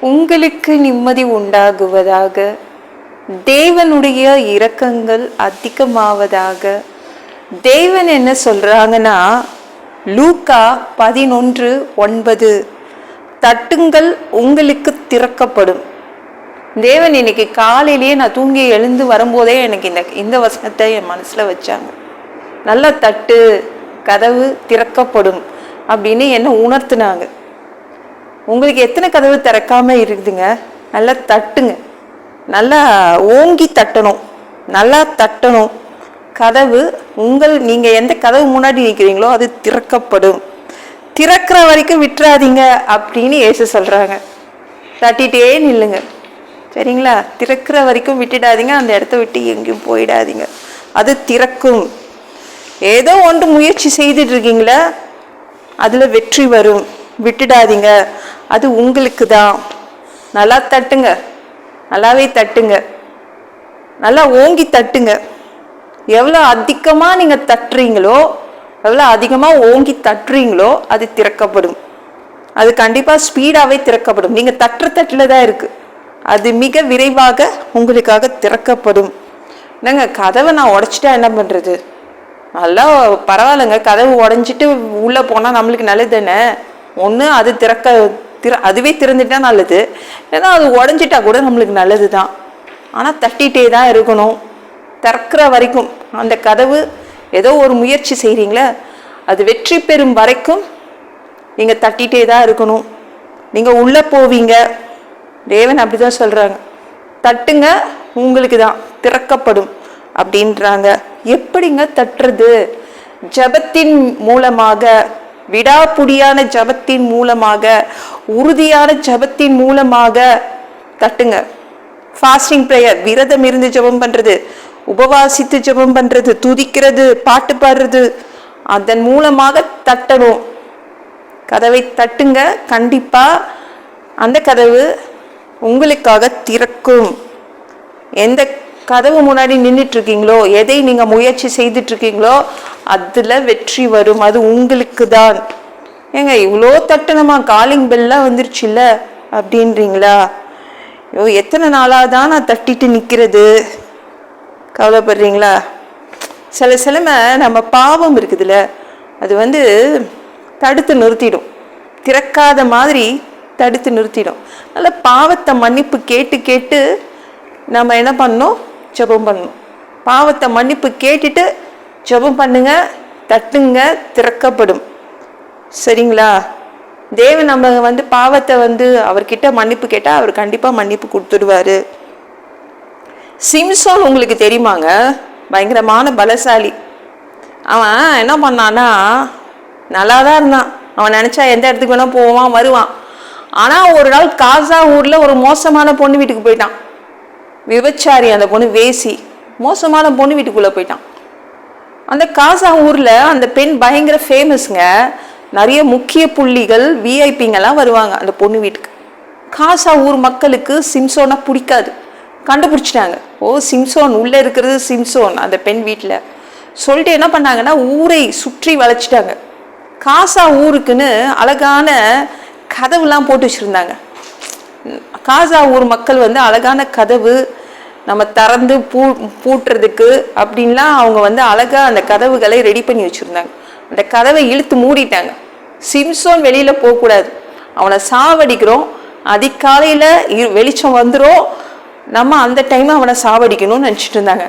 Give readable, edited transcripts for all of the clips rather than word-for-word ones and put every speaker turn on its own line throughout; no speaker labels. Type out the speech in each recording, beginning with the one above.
உங்களுக்கு நிம்மதி உண்டாகுவதாக. தேவனுடைய இரக்கங்கள் அதிகமாவதாக. தேவன் என்ன சொல்றாங்கன்னா, லூக்கா 11:9, தட்டுங்கள் உங்களுக்கு திறக்கப்படும். தேவன் இன்னைக்கு காலையிலேயே நான் தூங்கி எழுந்து வரும்போதே எனக்கு இந்த வசனத்தை என் மனசுல வச்சாங்க. நல்லா தட்டு, கதவு திறக்கப்படும் அப்படின்னு என்ன உணர்த்தினாங்க. உங்களுக்கு எத்தனை கதவு திறக்காம இருக்குதுங்க? நல்லா தட்டுங்க, நல்லா ஓங்கி தட்டணும், நல்லா தட்டணும். கதவு நீங்க எந்த கதவு முன்னாடி நிற்கிறீங்களோ அது திறக்கப்படும். திறக்கிற வரைக்கும் விட்டுறாதீங்க அப்படின்னு இயேசு சொல்றாங்க. தட்டிட்டே நில்லுங்க, சரிங்களா? திறக்கிற வரைக்கும் விட்டுடாதீங்க, அந்த இடத்த விட்டு எங்கேயும் போயிடாதீங்க. அது திறக்கும். ஏதோ ஒன்று முயற்சி செய்துட்டு இருக்கீங்களா, அதுல வெற்றி வரும். விட்டுடாதீங்க, அது உங்களுக்கு தான். நல்லா தட்டுங்க, நல்லாவே தட்டுங்க, நல்லா ஓங்கி தட்டுங்க. எவ்வளோ அதிகமாக நீங்கள் தட்டுறீங்களோ, எவ்வளோ அதிகமாக ஓங்கி தட்டுறீங்களோ அது திறக்கப்படும். அது கண்டிப்பாக ஸ்பீடாகவே திறக்கப்படும். நீங்கள் தட்டுற தட்டில் தான் இருக்குது, அது மிக விரைவாக உங்களுக்காக திறக்கப்படும். என்னங்க, கதவை நான் உடைச்சிட்டா என்ன பண்ணுறது? நல்லா பரவாயில்லைங்க, கதவு உடஞ்சிட்டு உள்ளே போனால் நம்மளுக்கு நல்லது தானே. ஒன்று அது அதுவே திறந்துட்டா நல்லது, ஏன்னா அது உடஞ்சிட்டா கூட நம்மளுக்கு நல்லது தான். ஆனால் தட்டிகிட்டே தான் இருக்கணும், திறக்கிற வரைக்கும். அந்த கதவு ஏதோ ஒரு முயற்சி செய்கிறீங்களே, அது வெற்றி பெறும் வரைக்கும் நீங்கள் தட்டிகிட்டே தான் இருக்கணும். நீங்கள் உள்ளே போவீங்க. தேவன் அப்படிதான் சொல்கிறாங்க, தட்டுங்க உங்களுக்கு தான் திறக்கப்படும் அப்படின்றாங்க. எப்படிங்க தட்டுறது? ஜபத்தின் மூலமாக, விடாப்புடியான ஜபத்தின் மூலமாக, உறுதியான ஜபத்தின் மூலமாக தட்டுங்க. ஃபாஸ்டிங் ப்ரேயர், விரதம் இருந்து ஜபம் பண்ணுறது, உபவாசித்து ஜபம் பண்ணுறது, துதிக்கிறது, பாட்டு பாடுறது, அதன் மூலமாக தட்டணும். கதவை தட்டுங்க, கண்டிப்பாக அந்த கதவு உங்களுக்காக திறக்கும். எந்த கதவு முன்னாடி நின்றுட்டு இருக்கீங்களோ, எதை நீங்கள் முயற்சி செய்துட்டு இருக்கீங்களோ அதில் வெற்றி வரும். அது உங்களுக்கு தான். ஏங்க இவ்வளோ தட்டணுமா? காலிங் பெல்லாம் வந்துருச்சு இல்லை அப்படின்றீங்களா? ஐயோ, எத்தனை நாளாக தான் நான் தட்டிட்டு நிற்கிறது, கவலைப்படுறீங்களா? சிலமை நம்ம பாவம் இருக்குதுல்ல, அது தடுத்து நிறுத்திடும். திறக்காத மாதிரி தடுத்து நிறுத்திடும். அதனால் பாவத்தை மன்னிப்பு கேட்டு கேட்டு நம்ம என்ன பண்ணணும்? ஜெபம் பண்ணணும். பாவத்தை மன்னிப்பு கேட்டுட்டு ஜெபம் பண்ணுங்க, தட்டுங்க, திறக்கப்படும். சரிங்களா? தேவன் நம்ம பாவத்தை அவர்கிட்ட மன்னிப்பு கேட்டால் அவர் கண்டிப்பாக மன்னிப்பு கொடுத்துடுவாரு. சிம்சோன் உங்களுக்கு தெரியுமாங்க? பயங்கரமான பலசாலி. அவன் என்ன பண்ணான்னா, நல்லா தான் இருந்தான். அவன் நினச்சா எந்த இடத்துக்கு வேணால் போவான், வருவான். ஆனால் ஒரு நாள் காசா ஊரில் ஒரு மோசமான பொண்ணு வீட்டுக்கு போயிட்டான். விபச்சாரி அந்த பொண்ணு, வேசி, மோசமான பொண்ணு வீட்டுக்குள்ளே போயிட்டான். அந்த காசா ஊரில் அந்த பெண் பயங்கர ஃபேமஸ்ங்க. நிறைய முக்கிய புள்ளிகள், விஐபிங்கெல்லாம் வருவாங்க அந்த பொண்ணு வீட்டுக்கு. காசா ஊர் மக்களுக்கு சிம்சோனை பிடிக்காது. கண்டுபிடிச்சிட்டாங்க, ஓ சிம்சோன் உள்ளே இருக்கிறது சிம்சோன் அந்த பெண் வீட்டில் சொல்லிட்டு என்ன பண்ணாங்கன்னா, ஊரை சுற்றி வளைச்சிட்டாங்க. காசா ஊருக்குன்னு அழகான கதவுலாம் போட்டு வச்சுருந்தாங்க. காசா ஊர் மக்கள் அழகான கதவு நம்ம திறந்து பூட்டுறதுக்கு அப்படின்லாம் அவங்க அழகாக அந்த கதவுகளை ரெடி பண்ணி வச்சுருந்தாங்க. அந்த கதவை இழுத்து மூடிட்டாங்க. சிம்சோன் வெளியில் போகக்கூடாது, அவனை சாவடிக்கிறோம், அதிகாலையில் வெளிச்சம் வந்துடும், நம்ம அந்த டைம் அவனை சாவடிக்கணும்னு நினச்சிட்டு இருந்தாங்க.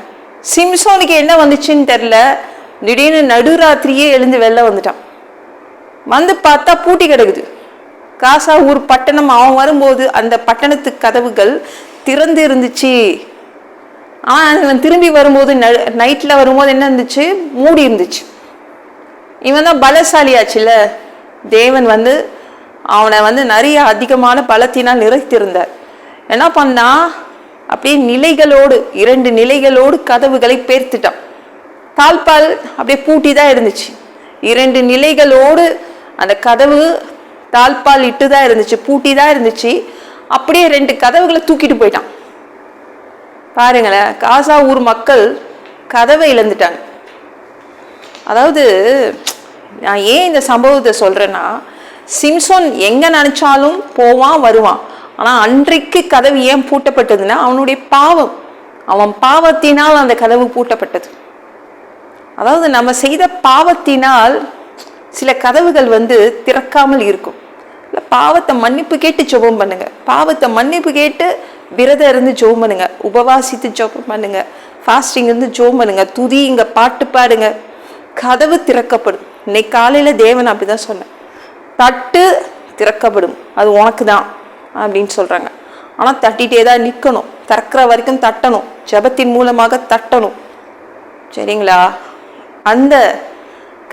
சிம்சோனுக்கு என்ன வந்துச்சுன்னு தெரில, திடீர்னு நடுராத்திரியே எழுந்து வெளில வந்துட்டான். பார்த்தா பூட்டி கிடக்குது காசா ஊர் பட்டணம். அவன் வரும்போது அந்த பட்டணத்து கதவுகள் திறந்து இருந்துச்சு. அவன் திரும்பி வரும்போது நைட்டில் வரும்போது என்ன இருந்துச்சு? மூடி இருந்துச்சு. இவன் தான் பலசாலியாச்சுல. தேவன் அவனை நிறைய அதிகமான பலத்தினால் நிறைத்திருந்தார். என்ன பண்ணா, அப்படியே நிலைகளோடு, 2 நிலைகளோடு கதவுகளை பேர்த்துட்டான். தாழ்பால் அப்படியே பூட்டி தான் இருந்துச்சு. 2 நிலைகளோடு அந்த கதவு தாழ்பால் இட்டு தான் இருந்துச்சு, பூட்டி தான் இருந்துச்சு. அப்படியே 2 கதவுகளை தூக்கிட்டு போயிட்டான். பாருங்களேன், காசா ஊர் மக்கள் கதவை இழந்துட்டாங்க. அதாவது நான் ஏன் இந்த சம்பவத்தை சொல்றேன்னா, சிம்சோன் எங்க நினைச்சாலும் போவான் வருவான். ஆனால் அன்றைக்கு கதவு ஏன் பூட்டப்பட்டதுன்னா அவனுடைய பாவம், அவன் பாவத்தினால் அந்த கதவு பூட்டப்பட்டது. அதாவது நம்ம செய்த பாவத்தினால் சில கதவுகள் திறக்காமல் இருக்கும். பாவத்தை மன்னிப்பு கேட்டு ஜெபம் பண்ணுங்க, பாவத்தை மன்னிப்பு கேட்டு விரதம் இருந்து ஜெபம் பண்ணுங்க, உபவாசித்து ஜெபம் பண்ணுங்க, ஃபாஸ்டிங் இருந்து ஜெபம் பண்ணுங்க, துதிங்க, பாட்டு பாடுங்க, கதவு திறக்கப்படும். இன்னைக்கு காலையில தேவன் அப்படிதான் சொன்னேன், தட்டு திறக்கப்படும், அது உனக்கு தான் அப்படின்னு சொல்றாங்க. ஆனா தட்டிட்டே தான் நிக்கணும், திறக்கிற வரைக்கும் தட்டணும், ஜெபத்தின் மூலமாக தட்டணும். சரிங்களா?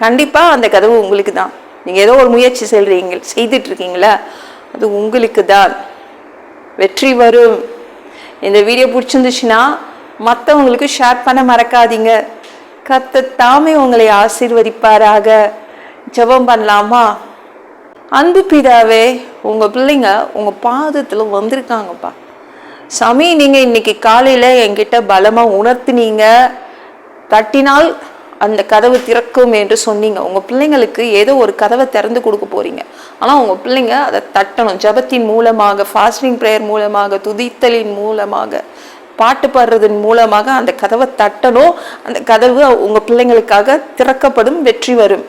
கண்டிப்பா அந்த கதவு உங்களுக்கு தான். நீங்க ஏதோ ஒரு முயற்சி செய்துட்டு இருக்கீங்களா, அது உங்களுக்கு தான். வெற்றி வரும். இந்த வீடியோ பிடிச்சிருந்துச்சுன்னா மற்றவங்களுக்கு ஷேர் பண்ண மறக்காதீங்க. கர்த்தர் தாமே உங்களை ஆசீர்வதிப்பாராக. ஜெபம் பண்ணலாமா? அன்பு பிதாவே, உங்க பிள்ளைங்க உங்க பாதத்துல வந்திருக்காங்கப்பா சாமி. நீங்க இன்னைக்கு காலையில என்கிட்ட பலமா உணர்த்தினீங்க, தட்டினால் அந்த கதவு திறக்கும் என்று சொன்னீங்க. உங்க பிள்ளைங்களுக்கு ஏதோ ஒரு கதவை திறந்து கொடுக்க போறீங்க. ஆனா உங்க பிள்ளைங்க அதை தட்டணும். ஜெபத்தின் மூலமாக, ஃபாஸ்டிங் பிரேயர் மூலமாக, துதித்தலின் மூலமாக, பாட்டு பாடுறதன் மூலமாக அந்த கதவை தட்டணும். அந்த கதவு உங்க பிள்ளைங்களுக்காக திறக்கப்படும், வெற்றி வரும்.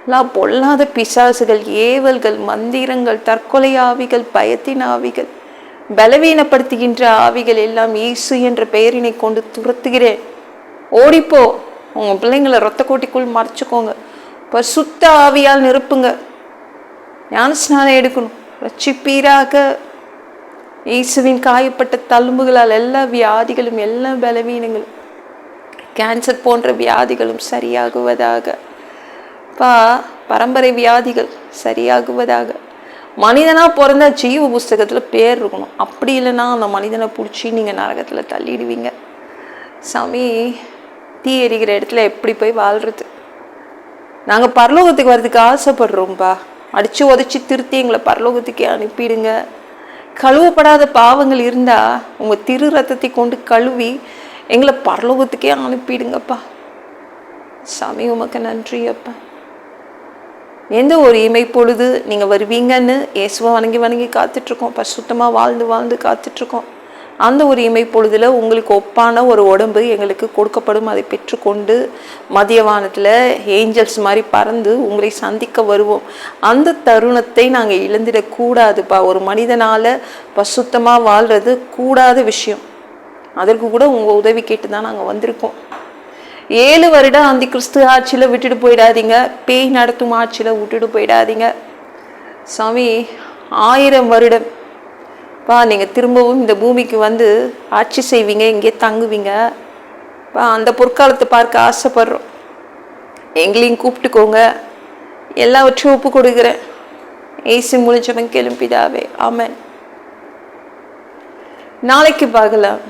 எல்லாம் பொல்லாத பிசாசுகள், ஏவல்கள், மந்திரங்கள், தற்கொலை ஆவிகள், பயத்தின் ஆவிகள், பலவீனப்படுத்துகின்ற ஆவிகள் எல்லாம் இயேசு என்ற பெயரினை கொண்டு துரத்துகிறேன். ஓடிப்போ. உங்க பிள்ளைங்களை ரத்த கோட்டிக்குள் மறைச்சுக்கோங்க. பரிசுத்த ஆவியால் நிரப்புங்க. ஞான ஸ்நானம் எடுக்கணும். ரட்சிப்பீராக. இயேசுவின் காயப்பட்ட தழும்புகளால் எல்லா வியாதிகளும், எல்லா பலவீனங்களும், கேன்சர் போன்ற வியாதிகளும் சரியாகுவதாக. பரம்பரை வியாதிகள் சரியாகுவதாக. மனிதனா பிறந்த ஜீவ புஸ்தகத்துல பேர் இருக்கணும். அப்படி இல்லைன்னா அந்த மனிதனை பிடிச்சி நீங்க நரகத்துல தள்ளிடுவீங்க. சாமி, தீ எரிகிற இடத்துல எப்படி போய் வாழ்றது? நாங்க பரலோகத்துக்கு வர்றதுக்கு ஆசைப்படுறோம்பா. அடிச்சு உதச்சி திருத்தி எங்களை பரலோகத்துக்கே அனுப்பிடுங்க. கழுவப்படாத பாவங்கள் இருந்தா உங்க திரு ரத்தத்தை கொண்டு கழுவி எங்களை பரலோகத்துக்கே அனுப்பிடுங்கப்பா. சாமி, உமக்கு நன்றி அப்பா. எந்த ஒரு இமை பொழுது நீங்க வருவீங்கன்னு இயேசுவை வணங்கி காத்துட்டு இருக்கோம். பரிசுத்தமா வாழ்ந்து காத்துட்ருக்கோம். அந்த ஒரு இமை பொழுதுல உங்களுக்கு ஒப்பான ஒரு உடம்பு எங்களுக்கு கொடுக்கப்படும். அதை பெற்றுக்கொண்டு மதியவானத்துல ஏஞ்சல்ஸ் மாதிரி பறந்து உங்களை சந்திக்க வருவோம். அந்த தருணத்தை நாங்கள் இழந்துடக்கூடாதுப்பா. ஒரு மனிதனால பசுத்தமா வாழ்றது கூடாத விஷயம். அதற்கு கூட உங்க உதவி கேட்டு தான் நாங்கள் வந்திருக்கோம். 7 வருடம் அந்த கிறிஸ்து ஆட்சியில விட்டுட்டு போயிடாதீங்க. பேய் நடத்தும் ஆட்சியில விட்டுட்டு போயிடாதீங்க சாமி. 1000 வருடம் நீங்க திரும்பவும் இந்த பூமிக்கு ஆட்சி செய்வீங்க, இங்கே தங்குவீங்க. அந்த பொற்காலத்தை பார்க்க ஆசைப்படுறோம். எங்களையும் கூப்பிட்டுக்கோங்க. எல்லாவற்றையும் ஒப்பு கொடுக்குறேன். ஏசு மூலம் ஜெபம் கேளும் பிதாவே, ஆமென். நாளைக்கு பார்க்கலாம்.